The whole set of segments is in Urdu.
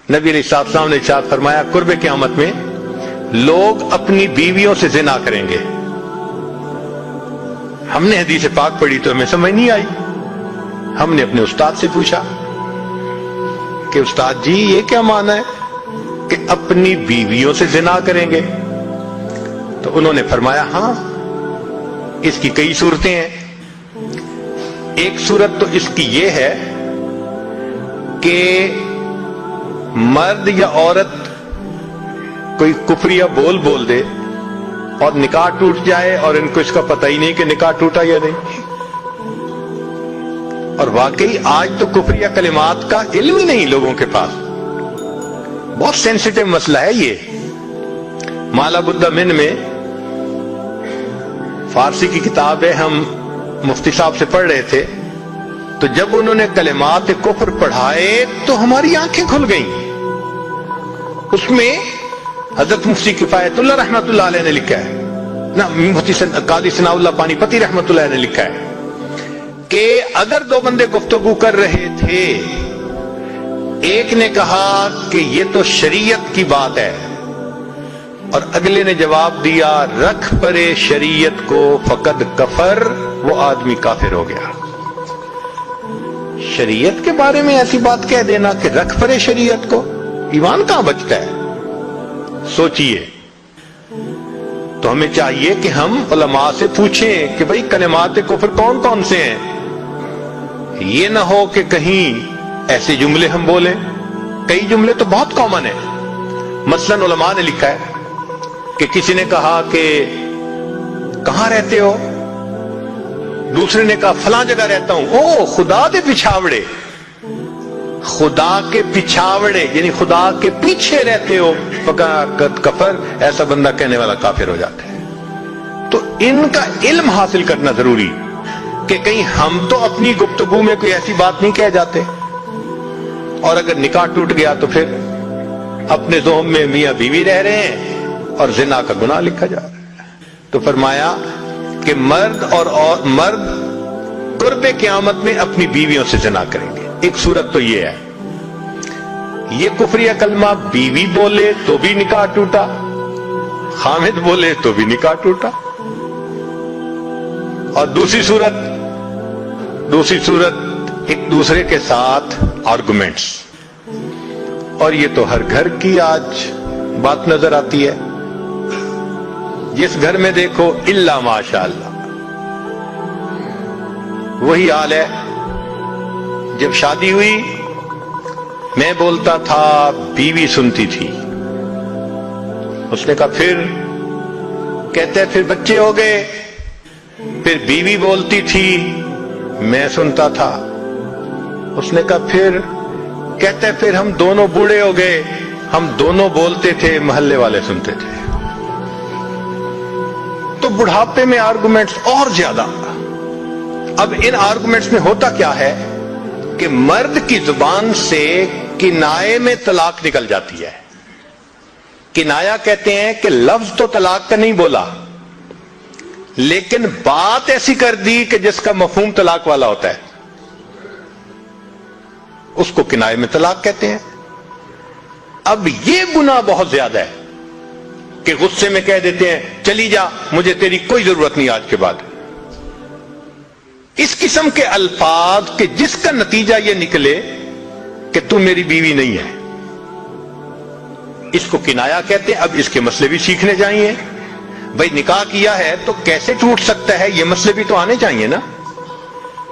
نبی علیہ السلام نے ارشاد فرمایا قرب قیامت میں لوگ اپنی بیویوں سے زنا کریں گے. ہم نے حدیث پاک پڑھی تو ہمیں سمجھ نہیں آئی. ہم نے اپنے استاد سے پوچھا کہ استاد جی یہ کیا معنی ہے کہ اپنی بیویوں سے زنا کریں گے؟ تو انہوں نے فرمایا ہاں اس کی کئی صورتیں ہیں. ایک صورت تو اس کی یہ ہے کہ مرد یا عورت کوئی کفریہ بول دے اور نکاح ٹوٹ جائے اور ان کو اس کا پتہ ہی نہیں کہ نکاح ٹوٹا یا نہیں. اور واقعی آج تو کفریہ کلمات کا علم ہی نہیں لوگوں کے پاس. بہت سینسیٹیو مسئلہ ہے یہ. مالا بدہ من میں فارسی کی کتاب ہے, ہم مفتی صاحب سے پڑھ رہے تھے تو جب انہوں نے کلمات کفر پڑھائے تو ہماری آنکھیں کھل گئیں. اس میں حضرت مفتی کفایت اللہ رحمۃ اللہ علیہ نے لکھا ہے نا, مفتی قاضی ثناء اللہ پانی پتی رحمۃ اللہ علیہ نے لکھا ہے کہ اگر دو بندے گفتگو کر رہے تھے, ایک نے کہا کہ یہ تو شریعت کی بات ہے اور اگلے نے جواب دیا رکھ پرے شریعت کو فقد کفر, وہ آدمی کافر ہو گیا. شریعت کے بارے میں ایسی بات کہہ دینا کہ رکھ پرے شریعت کو, ایمان کہاں بچتا ہے؟ سوچئے. تو ہمیں چاہیے کہ ہم علماء سے پوچھیں کہ بھئی کلمات کفر کون کون سے ہیں. یہ نہ ہو کہ کہیں ایسے جملے ہم بولیں. کئی جملے تو بہت کامن ہیں. مثلا علماء نے لکھا ہے کہ کسی نے کہا کہ کہاں رہتے ہو, دوسرے نے کہا فلاں جگہ رہتا ہوں. او خدا دے پچھاوڑے, خدا کے پچھاوڑے یعنی خدا کے پیچھے رہتے ہو, فقط کفر, ایسا بندہ کہنے والا کافر ہو جاتا ہے. تو ان کا علم حاصل کرنا ضروری کہ کہیں ہم تو اپنی گفتگو میں کوئی ایسی بات نہیں کہہ جاتے, اور اگر نکاح ٹوٹ گیا تو پھر اپنے ذہن میں میاں بیوی رہ رہے ہیں اور زنا کا گناہ لکھا جا رہا ہے. تو فرمایا کہ مرد قرب قیامت میں اپنی بیویوں سے زنا کریں گے. ایک صورت تو یہ ہے, یہ کفریہ کلمہ بیوی بولے تو بھی نکاح ٹوٹا, خامد بولے تو بھی نکاح ٹوٹا. اور دوسری صورت ایک دوسرے کے ساتھ آرگومنٹس, اور یہ تو ہر گھر کی آج بات نظر آتی ہے. جس گھر میں دیکھو الا ماشاء اللہ وہی حال ہے. جب شادی ہوئی میں بولتا تھا, بیوی سنتی تھی. اس نے کہا پھر, کہتے پھر بچے ہو گئے, پھر بیوی بولتی تھی میں سنتا تھا. اس نے کہا پھر, کہتے پھر ہم دونوں بوڑھے ہو گئے, ہم دونوں بولتے تھے محلے والے سنتے تھے. تو بڑھاپے میں آرگومنٹس اور زیادہ. اب ان آرگومنٹس میں ہوتا کیا ہے کہ مرد کی زبان سے کنائے میں طلاق نکل جاتی ہے. کنایا کہتے ہیں کہ لفظ تو طلاق کا نہیں بولا لیکن بات ایسی کر دی کہ جس کا مفہوم طلاق والا ہوتا ہے, اس کو کنائے میں طلاق کہتے ہیں. اب یہ گناہ بہت زیادہ ہے کہ غصے میں کہہ دیتے ہیں چلی جا, مجھے تیری کوئی ضرورت نہیں آج کے بعد. اس قسم کے الفاظ کہ جس کا نتیجہ یہ نکلے کہ تم میری بیوی نہیں ہے, اس کو کنایا کہتے ہیں. اب اس کے مسئلے بھی سیکھنے چاہیے. بھئی نکاح کیا ہے تو کیسے ٹوٹ سکتا ہے, یہ مسئلے بھی تو آنے چاہیے نا.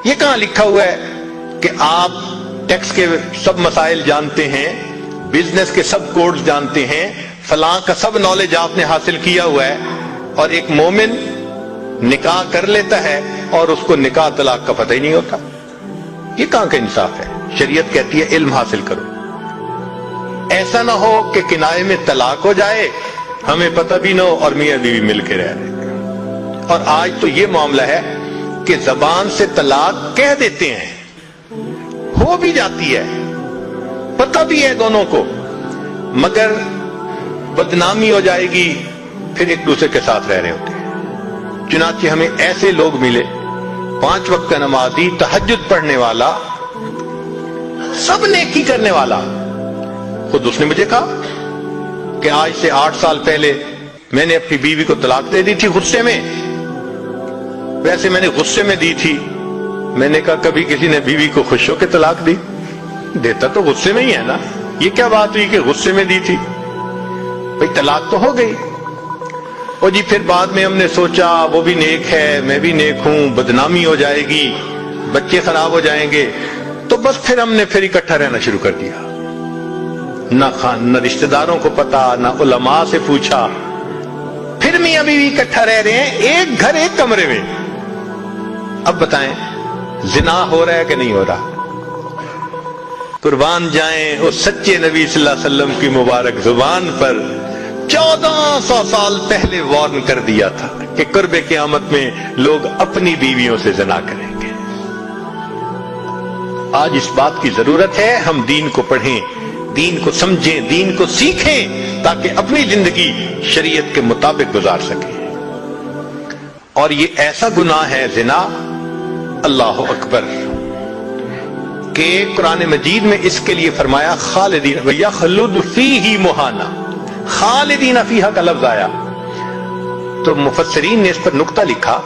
یہ کہاں لکھا ہوا ہے کہ آپ ٹیکس کے سب مسائل جانتے ہیں, بزنس کے سب کوڈز جانتے ہیں, فلاں کا سب نالج آپ نے حاصل کیا ہوا ہے, اور ایک مومن نکاح کر لیتا ہے اور اس کو نکاح طلاق کا پتہ ہی نہیں ہوتا. یہ کہاں کا انصاف ہے؟ شریعت کہتی ہے علم حاصل کرو. ایسا نہ ہو کہ کنائے میں طلاق ہو جائے, ہمیں پتہ بھی نہ ہو اور میاں بیوی مل کے رہ رہے. اور آج تو یہ معاملہ ہے کہ زبان سے طلاق کہہ دیتے ہیں, ہو بھی جاتی ہے, پتہ بھی ہے دونوں کو, مگر بدنامی ہو جائے گی, پھر ایک دوسرے کے ساتھ رہ رہے ہوتے ہیں. چنانچہ ہمیں ایسے لوگ ملے, 5 وقت کا نمازی, تہجد پڑھنے والا, سب نیکی کرنے والا, خود اس نے مجھے کہا کہ آج سے 8 سال پہلے میں نے اپنی بیوی کو طلاق دے دی تھی غصے میں. ویسے میں نے غصے میں دی تھی. میں نے کہا کبھی کسی نے بیوی کو خوش ہو کے طلاق دی؟ دیتا تو غصے میں ہی ہے نا. یہ کیا بات ہوئی کہ غصے میں دی تھی؟ بھئی طلاق تو ہو گئی. اور جی پھر بعد میں ہم نے سوچا وہ بھی نیک ہے میں بھی نیک ہوں, بدنامی ہو جائے گی, بچے خراب ہو جائیں گے, تو بس پھر ہم نے پھر اکٹھا رہنا شروع کر دیا. نہ رشتہ داروں کو پتا, نہ علماء سے پوچھا. پھر میاں بیوی اکٹھا رہ رہے ہیں ایک گھر ایک کمرے میں. اب بتائیں زنا ہو رہا ہے کہ نہیں ہو رہا؟ قربان جائیں اس سچے نبی صلی اللہ علیہ وسلم کی مبارک زبان پر 1400 سال پہلے وارن کر دیا تھا کہ قرب قیامت میں لوگ اپنی بیویوں سے زنا کریں گے. آج اس بات کی ضرورت ہے ہم دین کو پڑھیں, دین کو سمجھیں, دین کو سیکھیں تاکہ اپنی زندگی شریعت کے مطابق گزار سکیں. اور یہ ایسا گناہ ہے زنا, اللہ اکبر, کہ قرآن مجید میں اس کے لیے فرمایا خالدین وَيَخْلُدْ فِيهِ مُحَانًا. خالدین فیہا کا لفظ آیا تو مفسرین نے اس پر نقطہ لکھا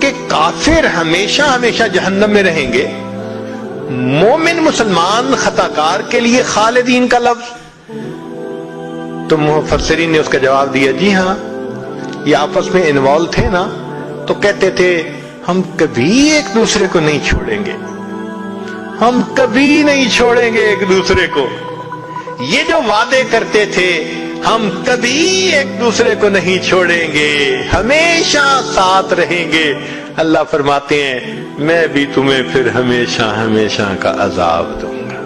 کہ کافر ہمیشہ ہمیشہ جہنم میں رہیں گے, مومن مسلمان خطاکار کے لیے خالدین کا لفظ. تو مفسرین نے اس کا جواب دیا جی ہاں, یہ آپس میں انوالو تھے نا, تو کہتے تھے ہم کبھی ایک دوسرے کو نہیں چھوڑیں گے, ہم کبھی نہیں چھوڑیں گے ایک دوسرے کو. یہ جو وعدے کرتے تھے ہم کبھی ایک دوسرے کو نہیں چھوڑیں گے, ہمیشہ ساتھ رہیں گے, اللہ فرماتے ہیں میں بھی تمہیں پھر ہمیشہ ہمیشہ کا عذاب دوں گا.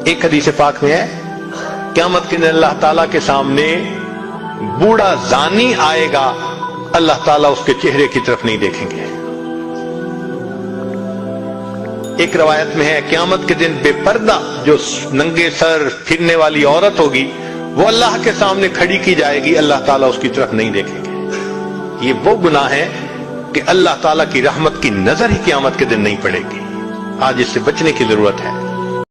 ایک حدیث پاک میں ہے قیامت کے دن اللہ تعالیٰ کے سامنے بوڑھا زانی آئے گا, اللہ تعالیٰ اس کے چہرے کی طرف نہیں دیکھیں گے. ایک روایت میں ہے قیامت کے دن بے پردہ جو ننگے سر پھرنے والی عورت ہوگی وہ اللہ کے سامنے کھڑی کی جائے گی, اللہ تعالیٰ اس کی طرف نہیں دیکھیں گے. یہ وہ گناہ ہے کہ اللہ تعالیٰ کی رحمت کی نظر ہی قیامت کے دن نہیں پڑے گی. آج اس سے بچنے کی ضرورت ہے.